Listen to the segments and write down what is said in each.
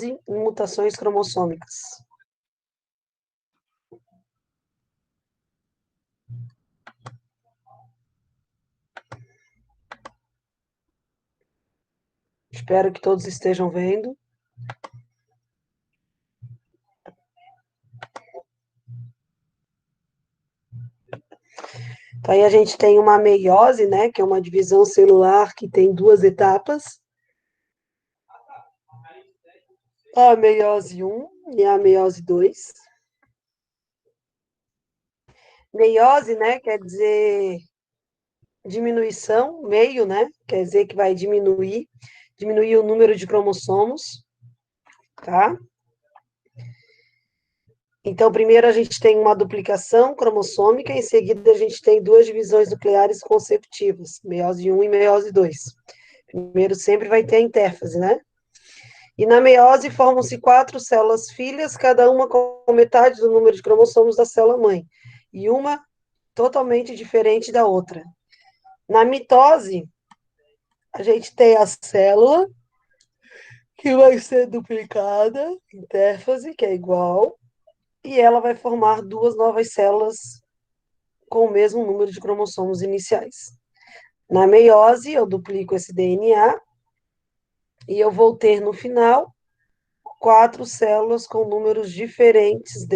em mutações cromossômicas. Espero que todos estejam vendo. Então, aí a gente tem uma meiose, né, que é uma divisão celular que tem duas etapas. A meiose 1 e a meiose 2. Meiose, né, quer dizer diminuição, meio, né, quer dizer que vai diminuir o número de cromossomos, tá? Então, primeiro a gente tem uma duplicação cromossômica, em seguida a gente tem duas divisões nucleares consecutivas, meiose 1 e meiose 2. Primeiro sempre vai ter a intérfase, né? E na meiose formam-se 4 células filhas, cada uma com metade do número de cromossomos da célula mãe, e uma totalmente diferente da outra. Na mitose, a gente tem a célula que vai ser duplicada, intérfase, que é igual, e ela vai formar duas novas células com o mesmo número de cromossomos iniciais. Na meiose, eu duplico esse DNA e eu vou ter no final 4 células com números diferentes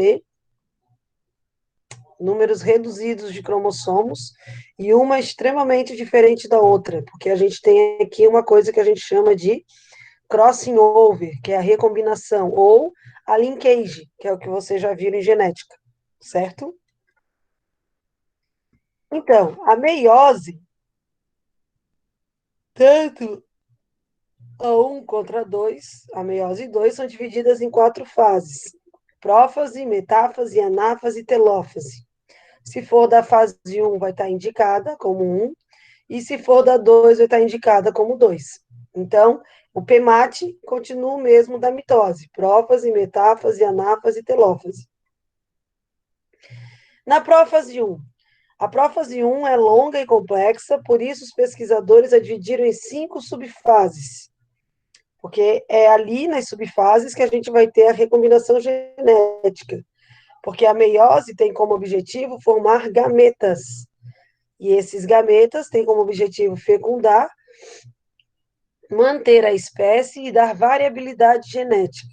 números reduzidos de cromossomos e uma extremamente diferente da outra, porque a gente tem aqui uma coisa que a gente chama de crossing over, que é a recombinação, ou a linkage, que é o que vocês já viram em genética, certo? Então, a meiose, tanto a 1 contra a 2, a meiose 2, são divididas em 4 fases: prófase, metáfase, anáfase e telófase. Se for da fase 1, vai estar indicada como 1, e se for da 2, vai estar indicada como 2. Então, o PEMAT continua o mesmo da mitose: prófase, metáfase, anáfase e telófase. Na prófase 1, a prófase 1 é longa e complexa, por isso os pesquisadores a dividiram em 5 subfases, porque é ali nas subfases que a gente vai ter a recombinação genética, porque a meiose tem como objetivo formar gametas, e esses gametas têm como objetivo fecundar, manter a espécie e dar variabilidade genética.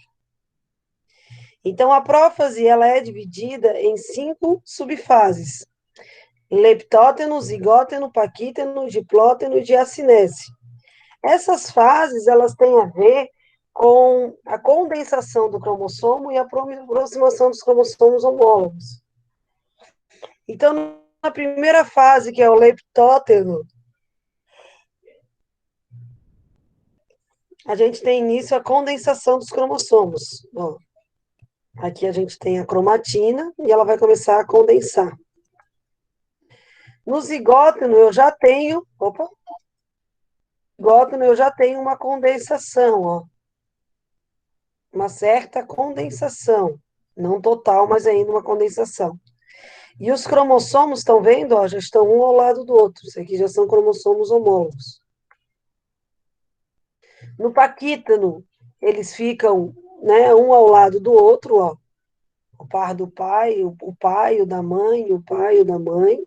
Então, a prófase ela é dividida em 5 subfases: leptóteno, zigóteno, paquíteno, diplóteno e diacinese. Essas fases elas têm a ver com a condensação do cromossomo e a aproximação dos cromossomos homólogos. Então, na primeira fase, que é o leptóteno, a gente tem início a condensação dos cromossomos. Ó, aqui a gente tem a cromatina e ela vai começar a condensar. No zigóteno eu já tenho, uma condensação, ó, uma certa condensação, não total, mas ainda uma condensação. E os cromossomos, estão vendo? Ó, já estão um ao lado do outro. Isso aqui já são cromossomos homólogos. No paquítano, eles ficam, né, um ao lado do outro, ó. O par do pai, o pai, o da mãe, o pai, o da mãe.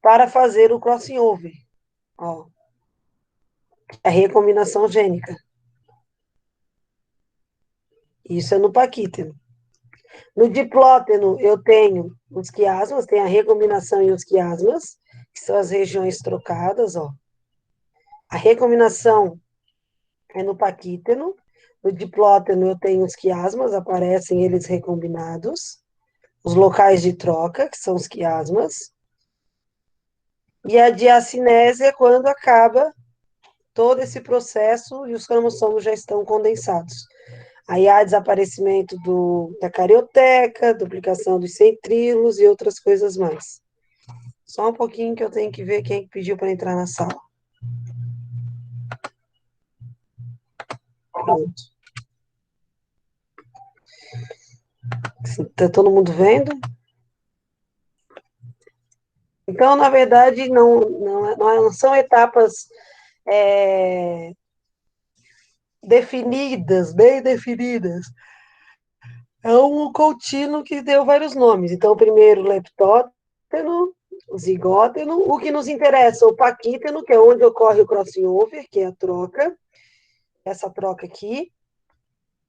Para fazer o crossing over, ó, a recombinação gênica. Isso é no paquítano. No diplóteno, eu tenho os quiasmas, tem a recombinação e os quiasmas, que são as regiões trocadas, ó. A recombinação é no paquítano. No diplóteno, eu tenho os quiasmas, aparecem eles recombinados. Os locais de troca, que são os quiasmas. E a diacinese é quando acaba todo esse processo e os cromossomos já estão condensados. Aí há desaparecimento da carioteca, duplicação dos centríolos e outras coisas mais. Só um pouquinho que eu tenho que ver quem pediu para entrar na sala. Pronto. Está todo mundo vendo? Então, na verdade, não são etapas definidas, bem definidas. É um contínuo que deu vários nomes. Então, primeiro, leptóteno, zigóteno, o que nos interessa, o paquíteno, que é onde ocorre o crossing over, que é a troca, essa troca aqui.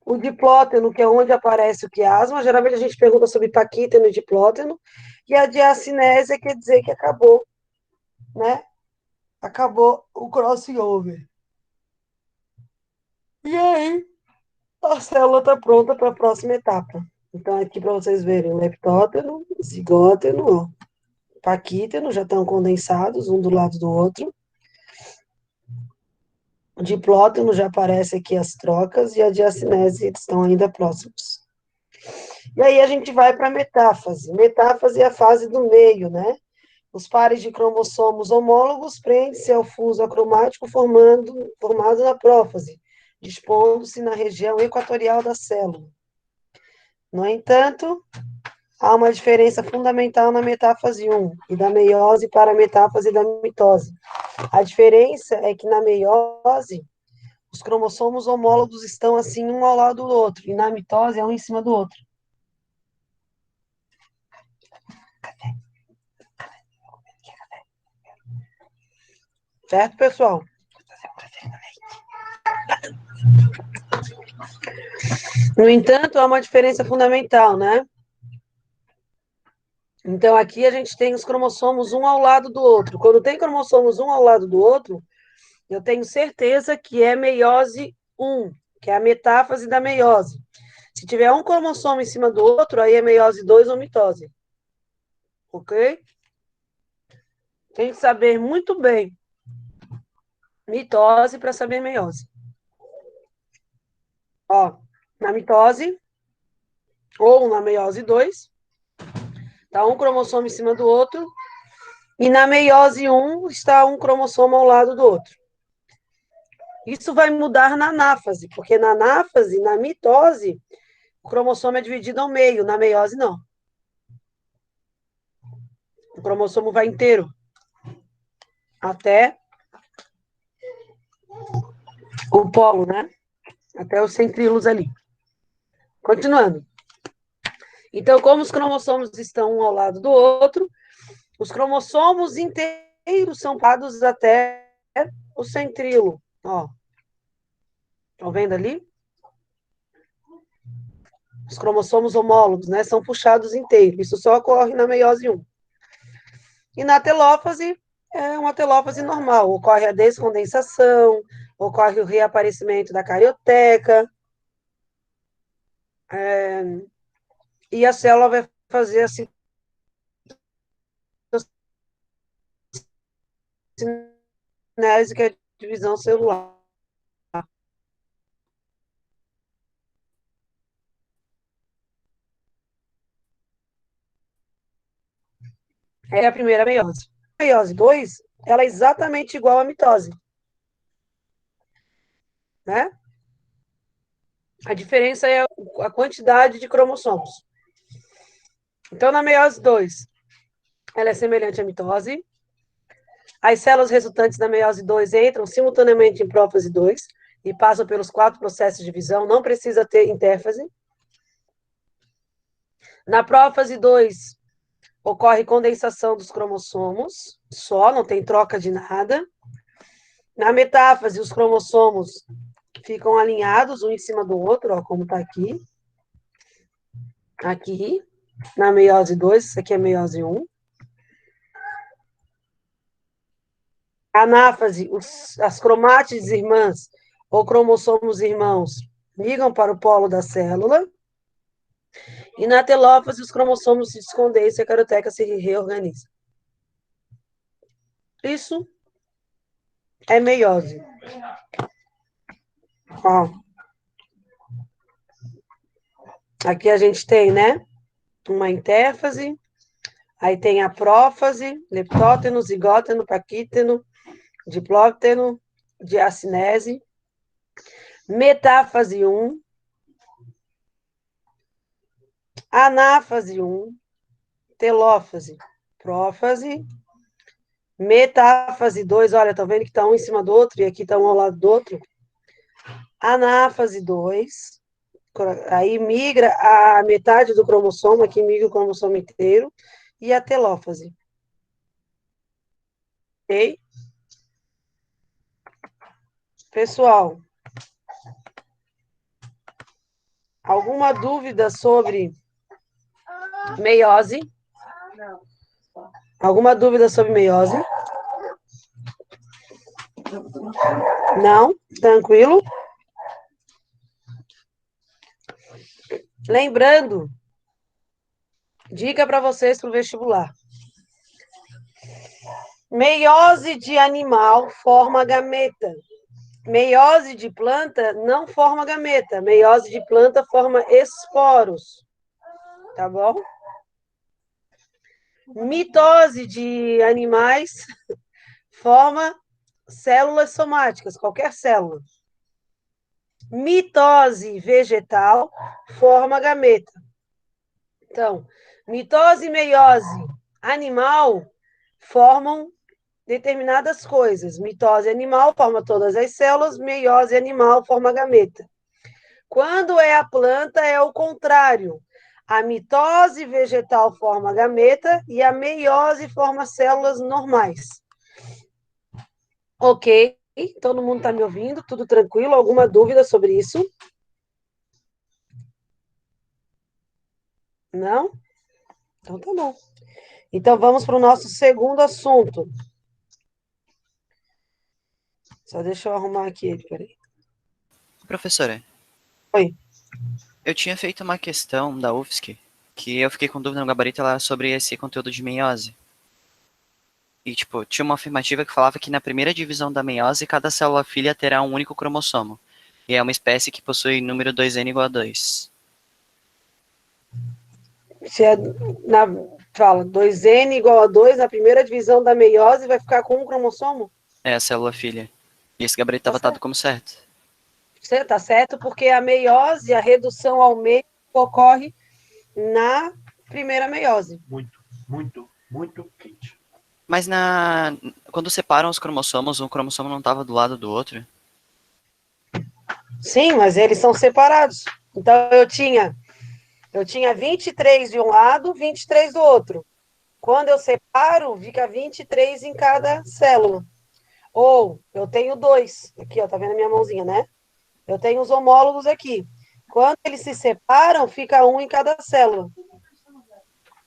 O diplóteno, que é onde aparece o quiasma. Geralmente a gente pergunta sobre paquíteno e diplóteno. E a diacinésia quer dizer que acabou, né? Acabou o crossing over. E aí, a célula está pronta para a próxima etapa. Então, aqui para vocês verem, leptóteno, zigóteno, ó, paquíteno, já estão condensados, um do lado do outro. O diplóteno já aparece aqui as trocas, e a diacinese estão ainda próximos. E aí a gente vai para a metáfase. Metáfase é a fase do meio, né? Os pares de cromossomos homólogos prendem-se ao fuso acromático formado na prófase, dispondo-se na região equatorial da célula. No entanto, há uma diferença fundamental na metáfase 1 e da meiose para a metáfase da mitose. A diferença é que na meiose, os cromossomos homólogos estão assim um ao lado do outro, e na mitose é um em cima do outro. Certo, pessoal? No entanto, há uma diferença fundamental, né? Então, aqui a gente tem os cromossomos um ao lado do outro. Quando tem cromossomos um ao lado do outro, eu tenho certeza que é meiose 1, que é a metáfase da meiose. Se tiver um cromossomo em cima do outro, aí é meiose 2 ou mitose. Ok? Tem que saber muito bem mitose para saber meiose. Ó, na mitose, ou na meiose 2, tá um cromossomo em cima do outro, e na meiose 1 está um cromossomo ao lado do outro. Isso vai mudar na anáfase, porque na anáfase, na mitose, o cromossomo é dividido ao meio, na meiose não. O cromossomo vai inteiro até o polo, né? Até os centríolos ali. Continuando. Então, como os cromossomos estão um ao lado do outro, os cromossomos inteiros são parados até o centríolo. Ó, estão vendo ali? Os cromossomos homólogos, né? São puxados inteiros. Isso só ocorre na meiose 1. E na telófase, é uma telófase normal. Ocorre a descondensação, ocorre o reaparecimento da carioteca, e a célula vai fazer a cinese, que é a divisão celular. É a primeira meiose. A meiose 2, ela é exatamente igual à mitose, né? A diferença é a quantidade de cromossomos. Então, na meiose 2, ela é semelhante à mitose. As células resultantes da meiose 2 entram simultaneamente em prófase 2 e passam pelos 4 processos de divisão, não precisa ter intérfase. Na prófase 2, ocorre condensação dos cromossomos, só, não tem troca de nada. Na metáfase, os cromossomos ficam alinhados um em cima do outro, ó, como está aqui. Aqui, na meiose 2, isso aqui é meiose 1. Anáfase, as cromátides irmãs ou cromossomos irmãos ligam para o polo da célula. E na telófase, os cromossomos se descondensam e a carioteca se reorganiza. Isso é meiose. Ó, aqui a gente tem, né, uma intérfase, aí tem a prófase, leptóteno, zigóteno, paquíteno, diplóteno, diacinese, metáfase 1, anáfase 1, telófase, prófase, Metáfase 2, olha, tá vendo que tá um em cima do outro e aqui tá um ao lado do outro? Anáfase 2, aí migra a metade do cromossomo, aqui migra o cromossomo inteiro, e a telófase. Ok? Pessoal, alguma dúvida sobre meiose? Alguma dúvida sobre meiose? Não? Tranquilo? Lembrando, dica para vocês para o vestibular. Meiose de animal forma gameta. Meiose de planta não forma gameta. Meiose de planta forma esporos. Tá bom? Mitose de animais forma células somáticas, qualquer célula. Mitose vegetal forma gameta. Então, mitose e meiose animal formam determinadas coisas. Mitose animal forma todas as células, meiose animal forma gameta. Quando é a planta, é o contrário. A mitose vegetal forma gameta e a meiose forma células normais. Ok? Todo mundo está me ouvindo? Tudo tranquilo? Alguma dúvida sobre isso? Não? Então tá bom. Então vamos para o nosso segundo assunto. Só deixa eu arrumar aqui ele, peraí. Professora, Oi. eu tinha feito uma questão da UFSC que eu fiquei com dúvida no gabarito lá sobre esse conteúdo de meiose. E, tipo, tinha uma afirmativa que falava que na primeira divisão da meiose, cada célula filha terá um único cromossomo. E é uma espécie que possui número 2n igual a 2. Se é na, fala 2N igual a 2, na primeira divisão da meiose vai ficar com um cromossomo? É a célula filha. E esse gabarito Tá estava dado certo. como certo. Tá certo, porque a meiose, a redução ao meio, ocorre na primeira meiose. Muito quente. Mas quando separam os cromossomos, um cromossomo não estava do lado do outro? Sim, mas eles são separados. Então eu tinha 23 de um lado, 23 do outro. Quando eu separo, fica 23 em cada célula. Ou eu tenho dois. Aqui, ó, tá vendo a minha mãozinha, né? Eu tenho os homólogos aqui. Quando eles se separam, fica um em cada célula.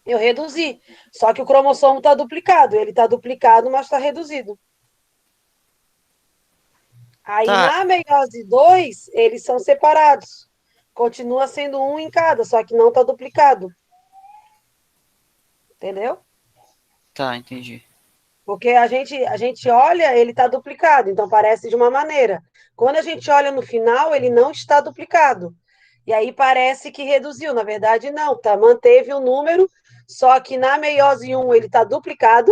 Eu reduzi. Só que o cromossomo está duplicado. Ele está duplicado, mas está reduzido. Aí, Tá, na meiose 2, eles são separados. Continua sendo um em cada, só que não está duplicado. Entendeu? tá, entendi. Porque a gente olha, ele está duplicado, então parece de uma maneira. Quando a gente olha no final, ele não está duplicado. E aí parece que reduziu. Na verdade, não, tá? Manteve o número, só que na meiose 1 ele está duplicado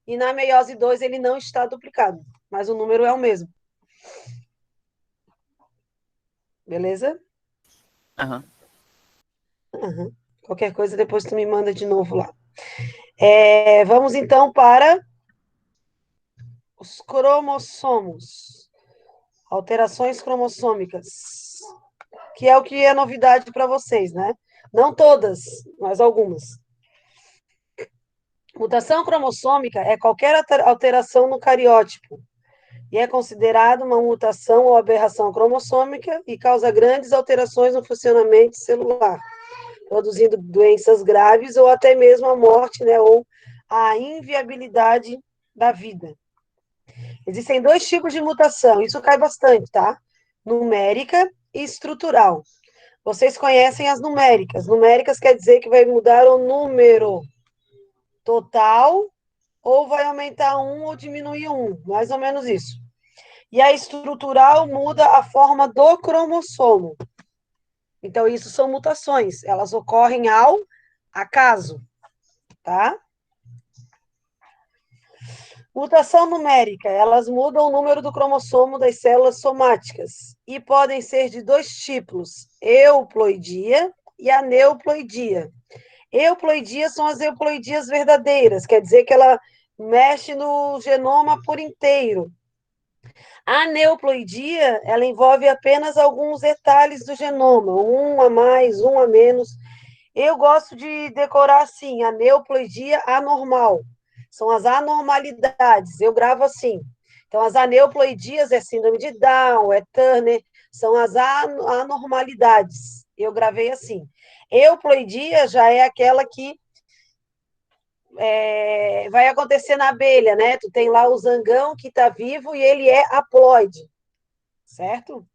e na meiose 2 ele não está duplicado. Mas o número é o mesmo. Beleza? Aham. Uhum. Qualquer coisa, depois tu me manda de novo lá. Vamos então para os cromossomos. Alterações cromossômicas. Que é o que é novidade para vocês, né? Não todas, mas algumas. Mutação cromossômica é qualquer alteração no cariótipo e é considerada uma mutação ou aberração cromossômica e causa grandes alterações no funcionamento celular, produzindo doenças graves ou até mesmo a morte, né, ou a inviabilidade da vida. Existem dois tipos de mutação, isso cai bastante, tá? Numérica e estrutural. Vocês conhecem as numéricas. Numéricas quer dizer que vai mudar o número total ou vai aumentar um ou diminuir um, mais ou menos isso. E a estrutural muda a forma do cromossomo. Então, isso são mutações, elas ocorrem ao acaso, tá? Mutação numérica, elas mudam o número do cromossomo das células somáticas e podem ser de dois tipos, euploidia e aneuploidia. Euploidia são as euploidias verdadeiras, quer dizer que ela mexe no genoma por inteiro. A aneuploidia, ela envolve apenas alguns detalhes do genoma, um a mais, um a menos. Eu gosto de decorar assim, aneuploidia anormal. São as anormalidades, eu gravo assim. Então, as aneuploidias é síndrome de Down, é Turner, são as anormalidades. Eu gravei assim. Euploidia já é aquela que vai acontecer na abelha, né? Tu tem lá o zangão que está vivo e ele é haploide, certo?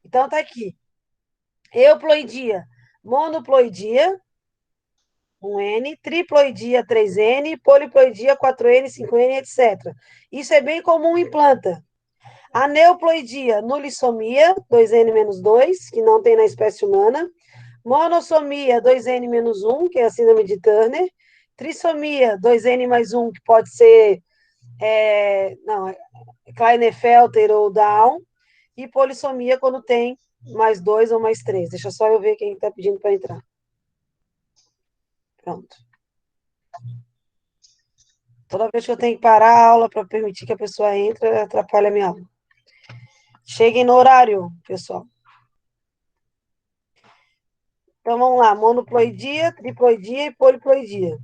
Então, tá aqui. Euploidia, monoploidia, 1N, triploidia, 3N, poliploidia, 4N, 5N, etc. Isso é bem comum em planta. Aneuploidia, nulissomia, 2N-2, que não tem na espécie humana. Monossomia, 2N-1, que é a síndrome de Turner. Trissomia, 2N+1, que pode ser Klinefelter ou Down. E polissomia, quando tem mais 2 ou mais 3. Deixa só eu ver quem está pedindo para entrar. Pronto. Toda vez que eu tenho que parar a aula para permitir que a pessoa entre, atrapalha a minha aula. Cheguem no horário, pessoal. Então, vamos lá. Monoploidia, triploidia e poliploidia.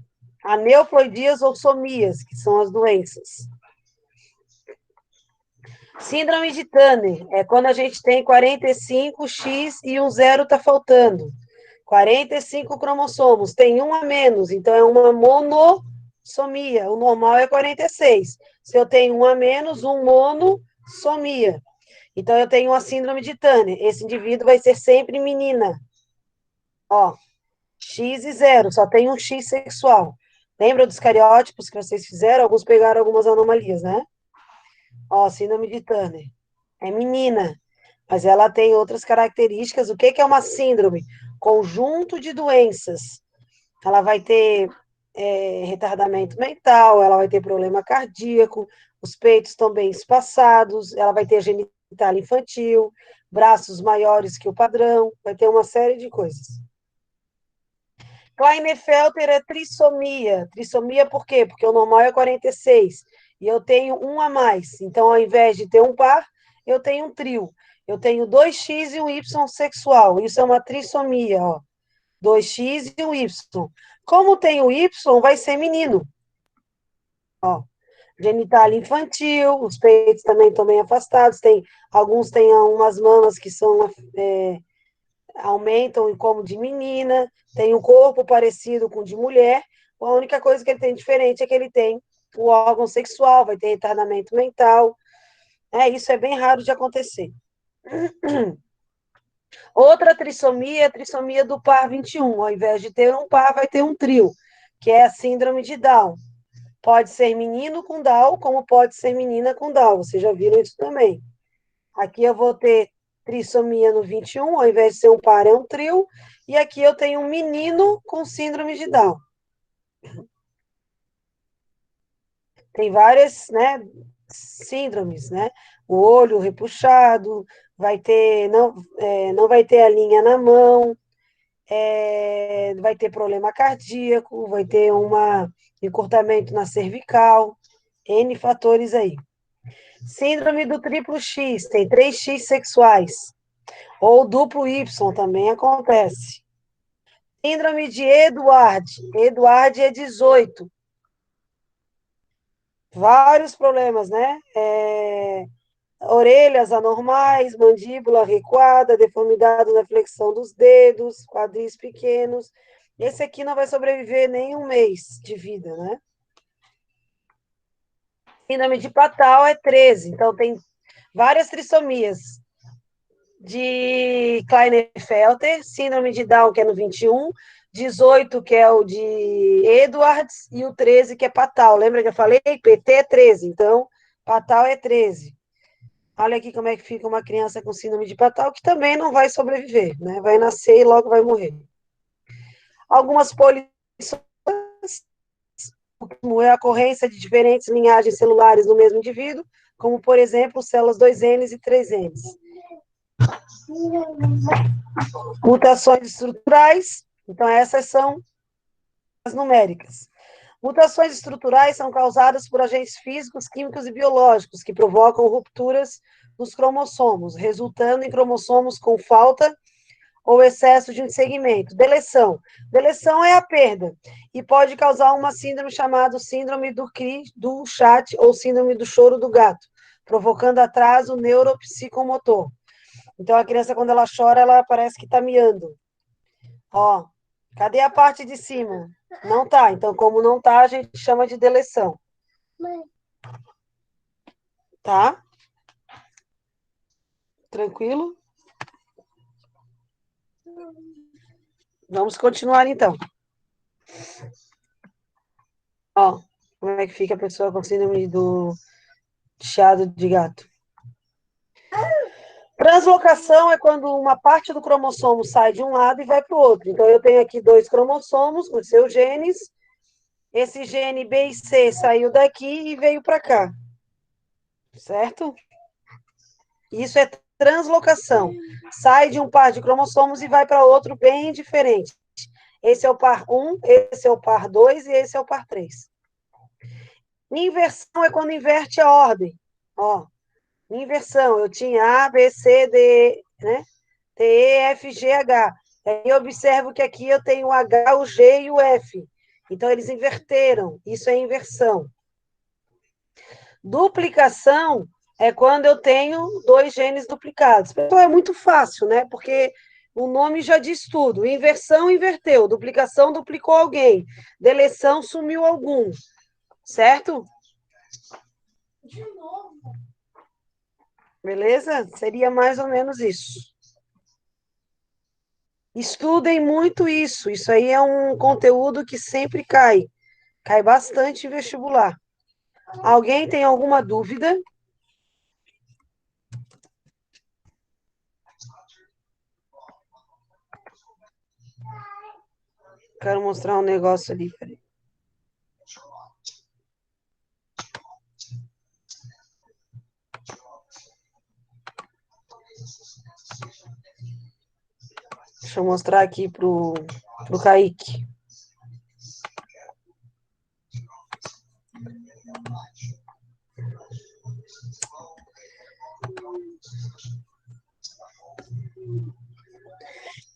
Aneuploidias ou somias, que são as doenças. Síndrome de Turner é quando a gente tem 45X e um zero está faltando. 45 cromossomos, tem um a menos, então é uma monossomia. O normal é 46. Se eu tenho um a menos, um monossomia. Então, eu tenho uma síndrome de Turner. Esse indivíduo vai ser sempre menina. Ó, X e zero, só tem um X sexual. Lembra dos cariótipos que vocês fizeram? Alguns pegaram algumas anomalias, né? Ó, síndrome de Turner. É menina, mas ela tem outras características. O que é uma síndrome? Conjunto de doenças. Ela vai ter retardamento mental, ela vai ter problema cardíaco, os peitos estão bem espaçados, ela vai ter genital infantil, braços maiores que o padrão, vai ter uma série de coisas. Klinefelter é trissomia. Trissomia por quê? Porque o normal é 46 e eu tenho um a mais. Então, ao invés de ter um par, eu tenho um trio. Eu tenho 2X e um Y sexual. Isso é uma trissomia, ó. 2X e um Y. Como tem o Y, vai ser menino. Ó, genital infantil, os peitos também estão bem afastados, alguns têm umas mamas que são aumentam como de menina, tem um corpo parecido com o de mulher, a única coisa que ele tem diferente é que ele tem o órgão sexual, vai ter retardamento mental, isso é bem raro de acontecer. Outra trissomia é a trissomia do par 21, ao invés de ter um par, vai ter um trio, que é a síndrome de Down. Pode ser menino com Down, como pode ser menina com Down, vocês já viram isso também. Aqui eu vou ter trissomia no 21, ao invés de ser um par, é um trio. E aqui eu tenho um menino com síndrome de Down. Tem várias, né, síndromes, né? O olho repuxado, não vai ter a linha na mão, vai ter problema cardíaco, vai ter um encurtamento na cervical, N fatores aí. Síndrome do triplo X, tem 3X sexuais. Ou duplo Y também acontece. Síndrome de Edward. Edward é 18. Vários problemas, né? Orelhas anormais, mandíbula recuada, deformidade na flexão dos dedos, quadris pequenos. Esse aqui não vai sobreviver nem um mês de vida, né? Síndrome de Patal é 13. Então, tem várias trissomias. De Klinefelter, síndrome de Down, que é no 21, 18, que é o de Edwards, e o 13, que é Patal. Lembra que eu falei? PT é 13, então Patal é 13. Olha aqui como é que fica uma criança com síndrome de Patal, que também não vai sobreviver, né? Vai nascer e logo vai morrer. Algumas polições, como é a ocorrência de diferentes linhagens celulares no mesmo indivíduo, como, por exemplo, células 2Ns e 3Ns. Mutações estruturais, então essas são as numéricas. Mutações estruturais são causadas por agentes físicos, químicos e biológicos que provocam rupturas nos cromossomos, resultando em cromossomos com falta ou excesso de um segmento. Deleção. Deleção é a perda e pode causar uma síndrome chamada síndrome do chat ou síndrome do choro do gato, provocando atraso neuropsicomotor. Então, a criança, quando ela chora, ela parece que está miando. Ó, cadê a parte de cima? Não tá. Então, como não tá, a gente chama de deleção. Tá? Tranquilo? Vamos continuar, então. Ó, como é que fica a pessoa com síndrome do chiado de gato? Translocação é quando uma parte do cromossomo sai de um lado e vai para o outro. Então, eu tenho aqui 2 cromossomos com seus genes. Esse gene B e C saiu daqui e veio para cá. Certo? Isso é translocação. Sai de um par de cromossomos e vai para outro bem diferente. Esse é o par 1, esse é o par 2 e esse é o par 3. Inversão é quando inverte a ordem. Ó, inversão, eu tinha A, B, C, D, né? T, E, F, G, H. Aí eu observo que aqui eu tenho o H, o G e o F. Então, eles inverteram. Isso é inversão. Duplicação é quando eu tenho 2 genes duplicados. Então, é muito fácil, né? Porque o nome já diz tudo. Inversão, inverteu. Duplicação, duplicou alguém. Deleção, sumiu algum. Certo? Beleza? Seria mais ou menos isso. Estudem muito isso. Isso aí é um conteúdo que sempre cai. Cai bastante em vestibular. Alguém tem alguma dúvida? Quero mostrar um negócio ali. Peraí. Deixa eu mostrar aqui pro Kaique.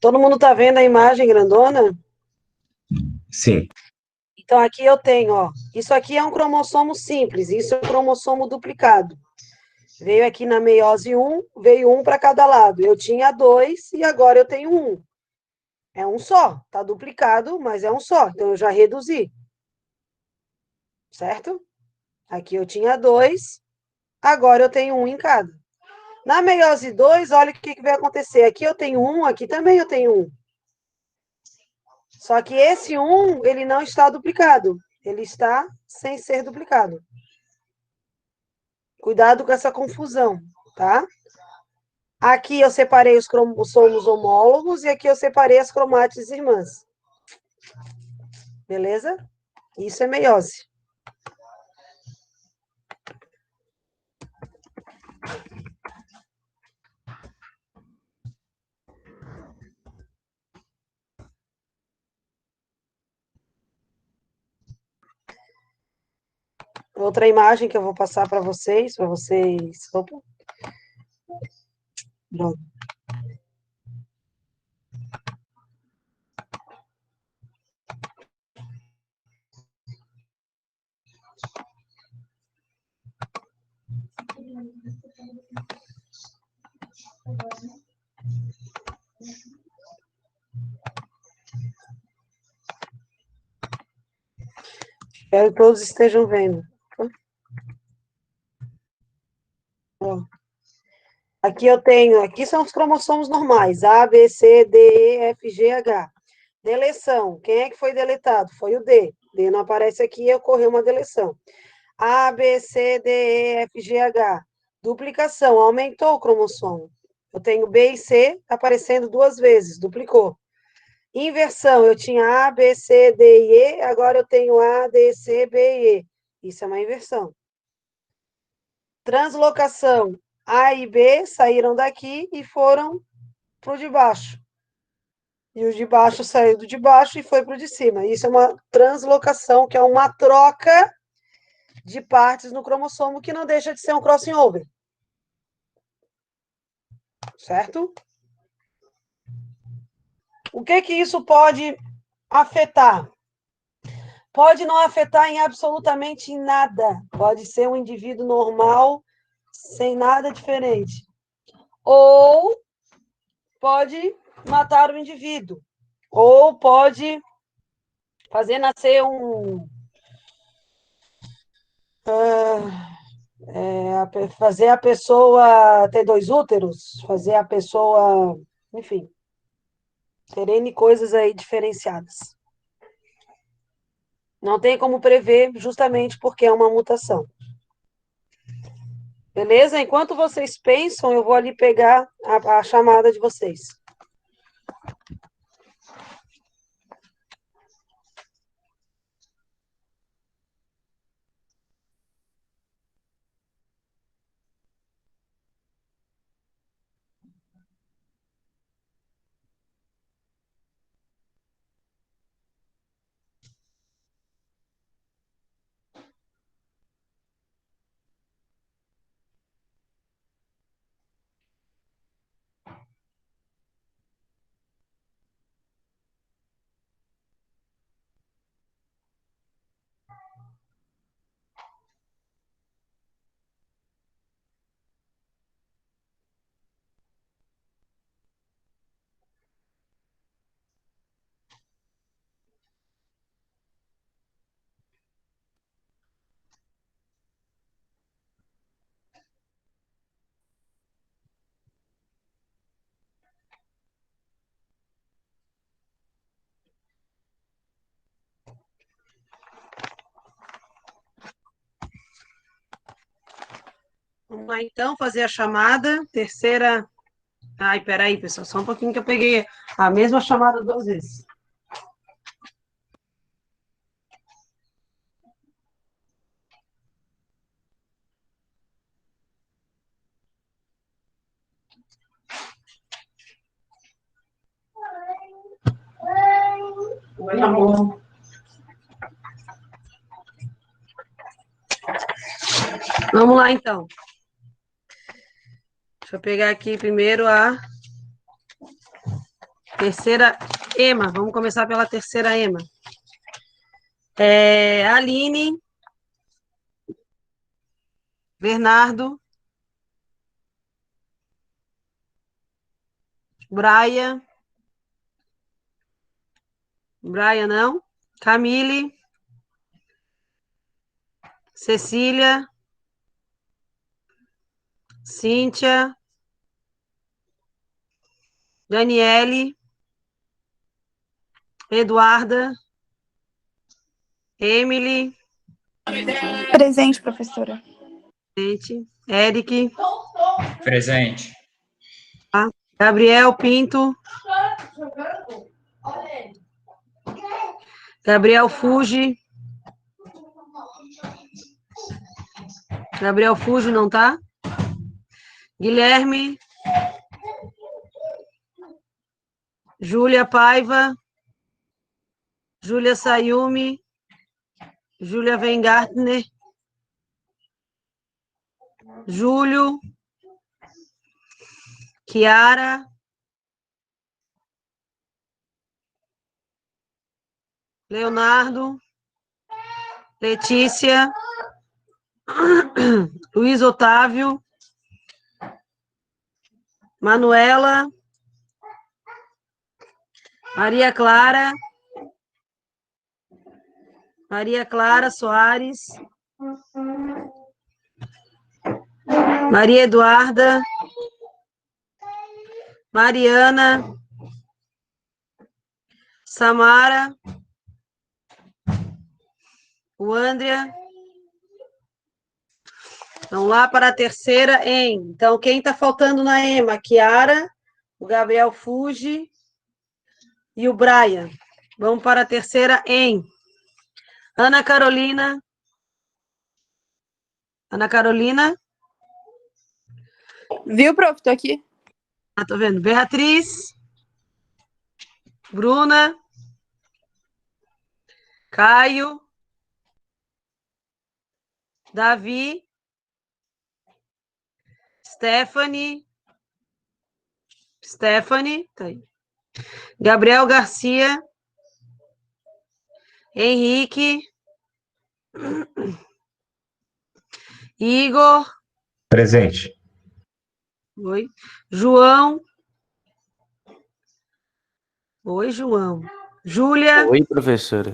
Todo mundo tá vendo a imagem grandona? Sim. Então, aqui eu tenho, ó. Isso aqui é um cromossomo simples, isso é um cromossomo duplicado. Veio aqui na meiose 1, veio um para cada lado. Eu tinha 2 e agora eu tenho 1. É um só, tá duplicado, mas é um só. Então, eu já reduzi. Certo? Aqui eu tinha 2, agora eu tenho 1 em cada. Na meiose 2, olha o que vai acontecer. Aqui eu tenho 1, aqui também eu tenho 1. Só que esse 1, ele não está duplicado. Ele está sem ser duplicado. Cuidado com essa confusão, tá? Aqui eu separei os cromossomos homólogos e aqui eu separei as cromátides irmãs. Beleza? Isso é meiose. Outra imagem que eu vou passar para vocês. Opa. Pronto. Espero que todos estejam vendo. Ó. Aqui eu tenho, aqui são os cromossomos normais, A, B, C, D, E, F, G, H. Deleção, quem é que foi deletado? Foi o D. D não aparece aqui, ocorreu uma deleção. A, B, C, D, E, F, G, H. Duplicação, aumentou o cromossomo. Eu tenho B e C aparecendo 2 vezes, duplicou. Inversão, eu tinha A, B, C, D e E, agora eu tenho A, D, C, B e E. Isso é uma inversão. Translocação, A e B saíram daqui e foram para o de baixo. E o de baixo saiu do de baixo e foi para o de cima. Isso é uma translocação, que é uma troca de partes no cromossomo, que não deixa de ser um crossing over. Certo? O que isso pode afetar? Pode não afetar em absolutamente nada. Pode ser um indivíduo normal, sem nada diferente. Ou pode matar o indivíduo. Ou pode fazer nascer fazer a pessoa ter 2 úteros, fazer a pessoa, enfim, ter N coisas aí diferenciadas. Não tem como prever, justamente porque é uma mutação. Beleza? Enquanto vocês pensam, eu vou ali pegar a chamada de vocês. Vamos lá, então, fazer a chamada. Terceira. Ai, peraí, pessoal, só um pouquinho que eu peguei a mesma chamada 2 vezes. Oi, amor. Vamos lá, então. Deixa eu pegar aqui primeiro a terceira EMA. Vamos começar pela terceira EMA. Aline, Bernardo, Brian não, Camille, Cecília, Cíntia, Daniele, Eduarda, Emily. Presente, professora. Eric. Presente. Gabriel Pinto. Gabriel Fuji. Gabriel Fuji não tá? Guilherme. Júlia Paiva. Júlia Sayumi. Júlia Weingartner. Júlio. Kiara. Leonardo. Letícia. Luiz Otávio. Manuela. Maria Clara. Maria Clara Soares. Maria Eduarda. Mariana. Samara. O Andrea. Vamos lá para a terceira em. Então, quem está faltando na EMA? Kiara, o Gabriel Fuji e o Brian. Vamos para a terceira em. Ana Carolina. Ana Carolina. Viu, prof? Tô aqui. Tô vendo. Beatriz. Bruna, Caio, Davi, Stephanie, tá aí. Gabriel Garcia, Henrique, Igor, Presente. oi, João, oi, João, Júlia, Oi, professora.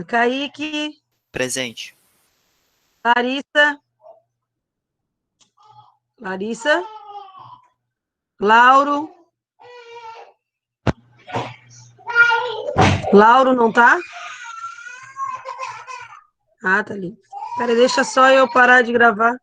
Kaique, Presente. Larissa, Lauro não tá? Ah, tá ali. Peraí, deixa só eu parar de gravar.